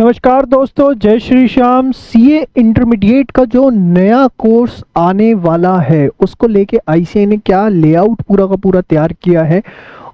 नमस्कार दोस्तों, जय श्री श्याम। सीए इंटरमीडिएट का जो नया कोर्स आने वाला है उसको लेके आईसीएआई ने क्या लेआउट पूरा का पूरा तैयार किया है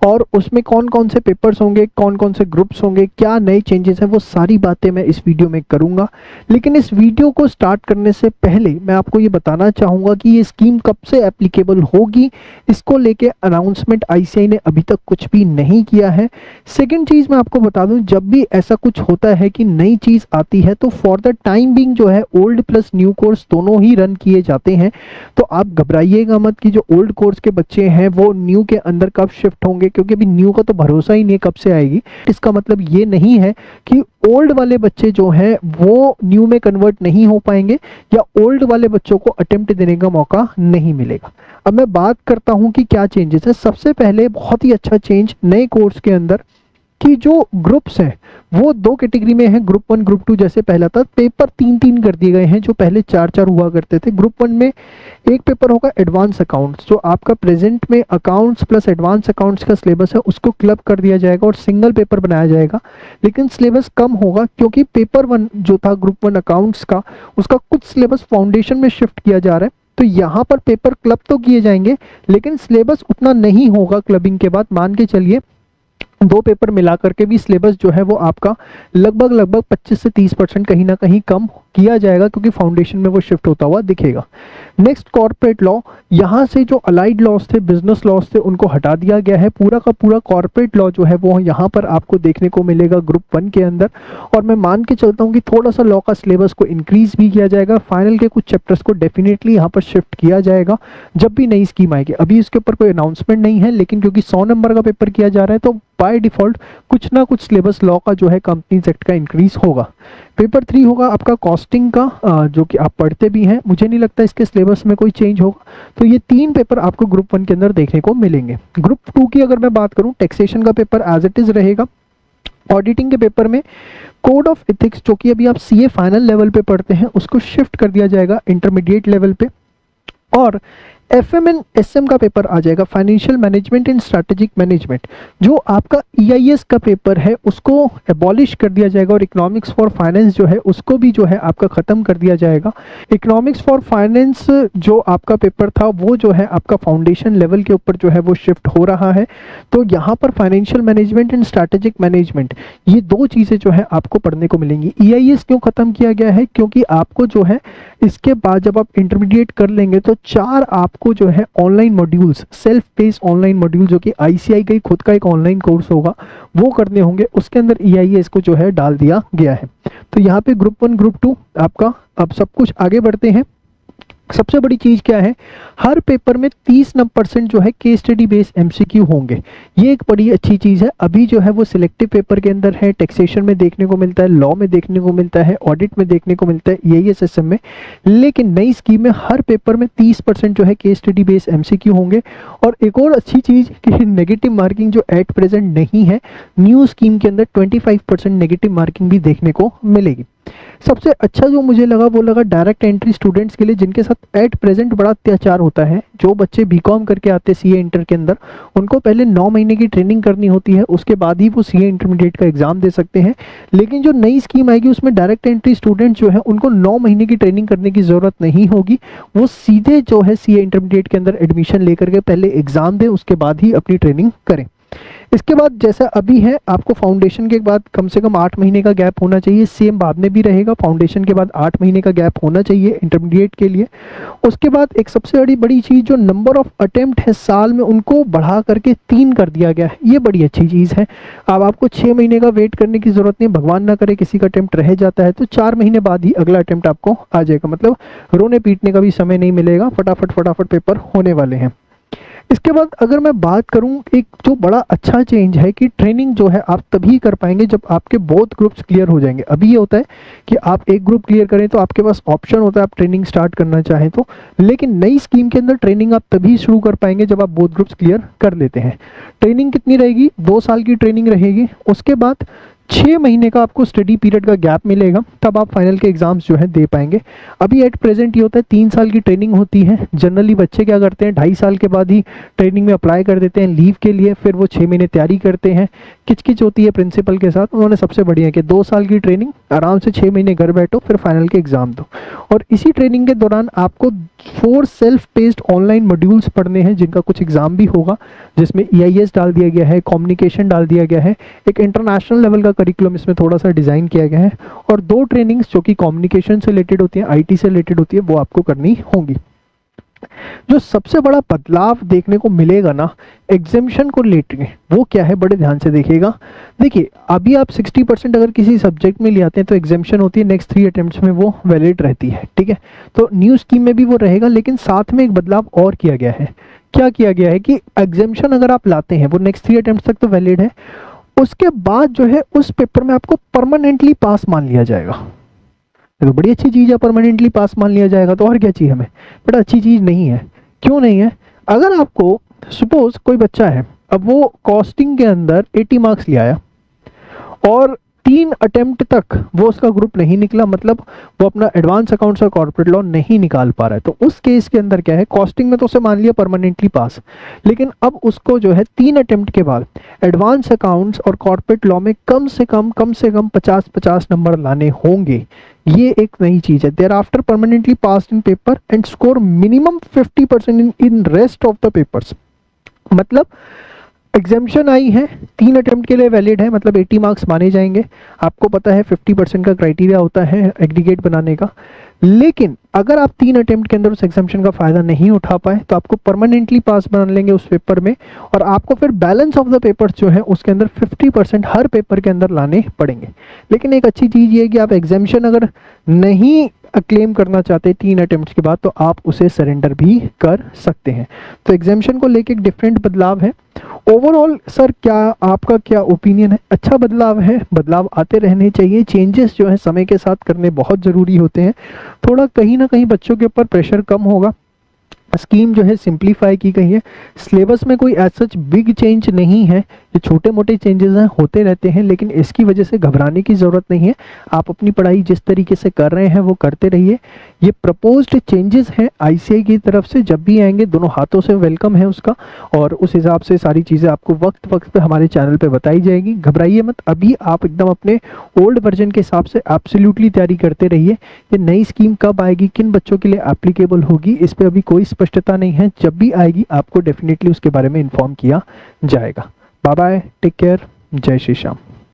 और उसमें कौन कौन से पेपर्स होंगे, कौन कौन से ग्रुप्स होंगे, क्या नए चेंजेस हैं, वो सारी बातें मैं इस वीडियो में करूंगा। लेकिन इस वीडियो को स्टार्ट करने से पहले मैं आपको ये बताना चाहूँगा कि ये स्कीम कब से एप्लीकेबल होगी। इसको लेके अनाउंसमेंट आईसीएआई ने अभी तक कुछ भी नहीं किया है। सेकेंड चीज़ मैं आपको बता दूं, जब भी ऐसा कुछ होता है कि नई चीज़ आती है तो फॉर द टाइम बिंग जो है ओल्ड प्लस न्यू कोर्स दोनों ही रन किए जाते हैं। तो आप घबराइएगा मत कि जो ओल्ड कोर्स के बच्चे हैं वो न्यू के अंदर कब शिफ्ट होंगे, क्योंकि अभी न्यू का तो भरोसा ही नहीं है कब से आएगी। इसका मतलब ये नहीं है कि ओल्ड वाले बच्चे जो हैं वो न्यू में कन्वर्ट नहीं हो पाएंगे या ओल्ड वाले बच्चों को अटेम्प्ट देने का मौका नहीं मिलेगा। अब मैं बात करता हूं कि क्या चेंजेस है। सबसे पहले बहुत ही अच्छा चेंज नए कोर्स के अंदर कि जो ग्रुप्स हैं वो दो कैटेगरी में हैं, ग्रुप 1 ग्रुप 2। जैसे पहला था पेपर 3-3 कर दिए गए हैं, जो पहले 4-4 हुआ करते थे। ग्रुप 1 में एक पेपर होगा एडवांस अकाउंट्स, जो आपका प्रेजेंट में अकाउंट्स प्लस एडवांस अकाउंट्स का सिलेबस है उसको क्लब कर दिया जाएगा और सिंगल पेपर बनाया जाएगा। लेकिन सिलेबस कम होगा क्योंकि पेपर 1 जो था ग्रुप 1 अकाउंट्स का, उसका कुछ सिलेबस फाउंडेशन में शिफ्ट किया जा रहा है। तो यहाँ पर पेपर क्लब तो किए जाएंगे लेकिन सिलेबस उतना नहीं होगा। क्लबिंग के बाद मान के चलिए दो पेपर मिला करके भी सिलेबस जो है वो आपका लगभग 25 से 30% कहीं ना कहीं कम किया जाएगा, क्योंकि फाउंडेशन में वो शिफ्ट होता हुआ दिखेगा। नेक्स्ट कॉर्पोरेट लॉ, यहाँ से जो अलाइड लॉस थे, बिजनेस लॉस थे, उनको हटा दिया गया है। पूरा का पूरा कॉर्पोरेट लॉ जो है वो यहाँ पर आपको देखने को मिलेगा ग्रुप 1 के अंदर। और मैं मान के चलता हूँ कि थोड़ा सा लॉ का सिलेबस को इंक्रीज भी किया जाएगा। फाइनल के कुछ चैप्टर्स को डेफिनेटली यहाँ पर शिफ्ट किया जाएगा जब भी नई स्कीम आएगी। अभी इसके ऊपर कोई अनाउंसमेंट नहीं है, लेकिन क्योंकि 100 नंबर का पेपर किया जा रहा है तो बाय डिफॉल्ट कुछ ना कुछ सिलेबस लॉ का जो है कंपनीज एक्ट का इंक्रीज होगा। पेपर 3 होगा आपका कॉस्टिंग का, जो कि आप पढ़ते भी हैं। मुझे नहीं लगता इसके सिलेबस में कोई चेंज होगा। तो ये 3 पेपर आपको ग्रुप 1 के अंदर देखने को मिलेंगे। ग्रुप 2 की अगर मैं बात करूं, टैक्सेशन का पेपर एज इट इज रहेगा। ऑडिटिंग के पेपर में कोड ऑफ एथिक्स, जो कि अभी आप सीए फाइनल लेवल पे पढ़ते हैं, उसको शिफ्ट कर दिया जाएगा इंटरमीडिएट लेवल पे। और एफएम एसएम का पेपर आ जाएगा, financial management and strategic management. जो आपका ईआईएस का पेपर है उसको एबॉलिश कर दिया जाएगा और इकोनॉमिक्स फॉर फाइनेंस जो है उसको भी जो है आपका खत्म कर दिया जाएगा। इकोनॉमिक्स फॉर फाइनेंस जो आपका पेपर था वो जो है आपका फाउंडेशन लेवल के ऊपर जो है वो शिफ्ट हो रहा है। तो यहाँ पर financial management and strategic management, ये दो चीजें जो है आपको पढ़ने को मिलेंगी। ईआईएस क्यों खत्म किया गया है, क्योंकि आपको जो है इसके बाद जब आप इंटरमीडिएट कर लेंगे तो 4 आपको जो है online modules, self based online module, जो कि आईसीआई का ही खुद का एक ऑनलाइन कोर्स होगा, वो करने होंगे। उसके अंदर ईआईएस को जो है डाल दिया गया है। तो यहाँ पे ग्रुप 1 ग्रुप 2 आपका अब सब कुछ आगे बढ़ते हैं। सबसे बड़ी चीज क्या है, हर पेपर में 30% जो है केस स्टडी बेस्ड एमसीक्यू होंगे। ये एक बड़ी अच्छी चीज है। अभी जो है वो सिलेक्टिव पेपर के अंदर है, टैक्सेशन में देखने को मिलता है, लॉ में देखने को मिलता है, ऑडिट में देखने को मिलता है, ईआईएस में। लेकिन नई स्कीम में हर पेपर में 30% जो है केस स्टडी बेस्ड एमसीक्यू होंगे। और एक और अच्छी चीज कि नेगेटिव मार्किंग जो एट प्रेजेंट नहीं है, न्यू स्कीम के अंदर 25% नेगेटिव मार्किंग भी देखने को मिलेगी। सबसे अच्छा जो मुझे लगा वो लगा डायरेक्ट एंट्री स्टूडेंट्स के लिए, जिनके साथ एट प्रेजेंट बड़ा अत्याचार होता है। जो बच्चे बीकॉम करके आते हैं सीए इंटर के अंदर, उनको पहले 9 महीने की ट्रेनिंग करनी होती है, उसके बाद ही वो सीए इंटरमीडिएट का एग्जाम दे सकते हैं। लेकिन जो नई स्कीम आएगी उसमें डायरेक्ट एंट्री स्टूडेंट जो है उनको 9 महीने की ट्रेनिंग करने की जरूरत नहीं होगी। वो सीधे जो है सीए इंटरमीडिएट के अंदर एडमिशन लेकर के पहले एग्जाम दें, उसके बाद ही अपनी ट्रेनिंग करें। इसके बाद जैसा अभी है, आपको फाउंडेशन के बाद कम से कम 8 महीने का गैप होना चाहिए। सेम बाद में भी रहेगा, फाउंडेशन के बाद 8 महीने का गैप होना चाहिए इंटरमीडिएट के लिए। उसके बाद एक सबसे बड़ी चीज, जो नंबर ऑफ अटेम्प्ट है साल में, उनको बढ़ा करके 3 कर दिया गया है। ये बड़ी अच्छी चीज है। अब आपको 6 महीने का वेट करने की जरूरत नहीं। भगवान ना करे किसी का अटेम्प्ट रह जाता है तो 4 महीने बाद ही अगला अटेम्प्ट आपको आ जाएगा। मतलब रोने पीटने का भी समय नहीं मिलेगा, फटाफट पेपर होने वाले हैं। इसके बाद अगर मैं बात करूं, एक जो बड़ा अच्छा चेंज है कि ट्रेनिंग जो है आप तभी कर पाएंगे जब आपके बोथ ग्रुप्स क्लियर हो जाएंगे। अभी ये होता है कि आप एक ग्रुप क्लियर करें तो आपके पास ऑप्शन होता है आप ट्रेनिंग स्टार्ट करना चाहें तो, लेकिन नई स्कीम के अंदर ट्रेनिंग आप तभी शुरू कर पाएंगे जब आप बोथ ग्रुप्स क्लियर कर लेते हैं। ट्रेनिंग कितनी रहेगी, 2 साल की ट्रेनिंग रहेगी। उसके बाद 6 महीने का आपको स्टडी पीरियड का गैप मिलेगा, तब आप फाइनल के एग्जाम्स जो है दे पाएंगे। अभी एट प्रेजेंट ये होता है 3 साल की ट्रेनिंग होती है। जनरली बच्चे क्या करते हैं 2.5 साल के बाद ही ट्रेनिंग में अप्लाई कर देते हैं लीव के लिए, फिर वो 6 महीने तैयारी करते हैं, किचकिच होती है प्रिंसिपल के साथ। उन्होंने सबसे बढ़िया कि 2 साल की ट्रेनिंग, आराम से 6 महीने घर बैठो, फिर फाइनल के एग्जाम दो। और इसी ट्रेनिंग के दौरान आपको 4 सेल्फ पेस्ड ऑनलाइन मॉड्यूल्स पढ़ने हैं, जिनका कुछ एग्जाम भी होगा, जिसमें EIS डाल दिया गया है, कम्युनिकेशन डाल दिया गया है, एक इंटरनेशनल लेवल का करिकुलम इसमें थोड़ा सा डिज़ाइन किया गया है, और 2 ट्रेनिंग्स जो कि कम्युनिकेशन से रिलेटेड होती है, IT से रिलेटेड होती है, वो आपको करनी होंगी। जो सबसे बड़ा बदलाव देखने को मिलेगा ना एग्जामिशन को रिलेटेड, वो क्या है, बड़े ध्यान से देखिएगा। देखिए अभी आप 60% अगर किसी सब्जेक्ट में ले आते हैं तो एग्जामिशन होती है नेक्स्ट 3 अटेम्प्ट्स में वो वैलिड रहती है, ठीक है। तो न्यू स्कीम में भी वो रहेगा, लेकिन साथ में एक बदलाव और किया गया है। क्या किया गया है कि एग्जामिशन अगर आप लाते हैं वो नेक्स्ट 3 अटेम्प्ट्स तक तो वैलिड है, उसके बाद जो है उस पेपर में आपको परमानेंटली पास मान लिया जाएगा। तो बड़ी अच्छी चीज़ है, परमानेंटली पास मान लिया जाएगा, तो और क्या चाहिए हमें। बट अच्छी चीज़ नहीं है। क्यों नहीं है? अगर आपको सपोज कोई बच्चा है, अब वो कॉस्टिंग के अंदर 80 मार्क्स ले आया और 3 अटेम्प्ट तक वो उसका ग्रुप नहीं निकला, मतलब वो अपना एडवांस अकाउंट्स और कॉर्पोरेट लॉ नहीं निकाल पा रहा है, तो उस केस के अंदर क्या है, कॉस्टिंग में तो उसे मान लिया परमानेंटली पास, लेकिन अब उसको जो है 3 अटेम्प्ट के बाद एडवांस अकाउंट्स और कॉर्पोरेट लॉ में कम से कम 50-50 नंबर लाने होंगे। ये एक नई चीज है। There after permanently pass in paper and score minimum 50% in rest of the papers. मतलब एग्जामिशन आई है, 3 अटेम्प्ट के लिए वैलिड है, मतलब 80 मार्क्स माने जाएंगे। आपको पता है 50% का क्राइटेरिया होता है एग्रीगेट बनाने का, लेकिन अगर आप 3 अटेम्प्ट के अंदर उस एग्जामिशन का फायदा नहीं उठा पाए तो आपको परमानेंटली पास बना लेंगे उस पेपर में, और आपको फिर बैलेंस ऑफ द पेपर्स जो है उसके अंदर 50% हर पेपर के अंदर लाने पड़ेंगे। लेकिन एक अच्छी चीज़ ये है कि आप एग्जामिशन अगर नहीं क्लेम करना चाहते 3 अटेम्प्ट के बाद तो आप उसे सरेंडर भी कर सकते हैं। तो एग्जामिशन को लेके एक डिफरेंट बदलाव है। ओवरऑल सर क्या आपका क्या ओपिनियन है? अच्छा बदलाव है, बदलाव आते रहने चाहिए। चेंजेस जो है समय के साथ करने बहुत ज़रूरी होते हैं। थोड़ा कहीं ना कहीं बच्चों के ऊपर प्रेशर कम होगा। स्कीम जो है सिंप्लीफाई की गई है। सिलेबस में कोई एज सच बिग चेंज नहीं है, ये छोटे मोटे चेंजेस हैं, होते रहते हैं, लेकिन इसकी वजह से घबराने की ज़रूरत नहीं है। आप अपनी पढ़ाई जिस तरीके से कर रहे हैं वो करते रहिए। ये प्रपोज्ड चेंजेस हैं ICAI की तरफ से, जब भी आएंगे दोनों हाथों से वेलकम है उसका, और उस हिसाब से सारी चीज़ें आपको वक्त वक्त पे हमारे चैनल पे बताई जाएगी। घबराइए मत, अभी आप एकदम अपने ओल्ड वर्जन के हिसाब से एब्सोल्युटली तैयारी करते रहिए। ये नई स्कीम कब आएगी, किन बच्चों के लिए एप्लीकेबल होगी, इस पर अभी कोई स्पष्टता नहीं है। जब भी आएगी आपको डेफिनेटली उसके बारे में इन्फॉर्म किया जाएगा। बाय बाय, टेक केयर, जय श्री श्याम।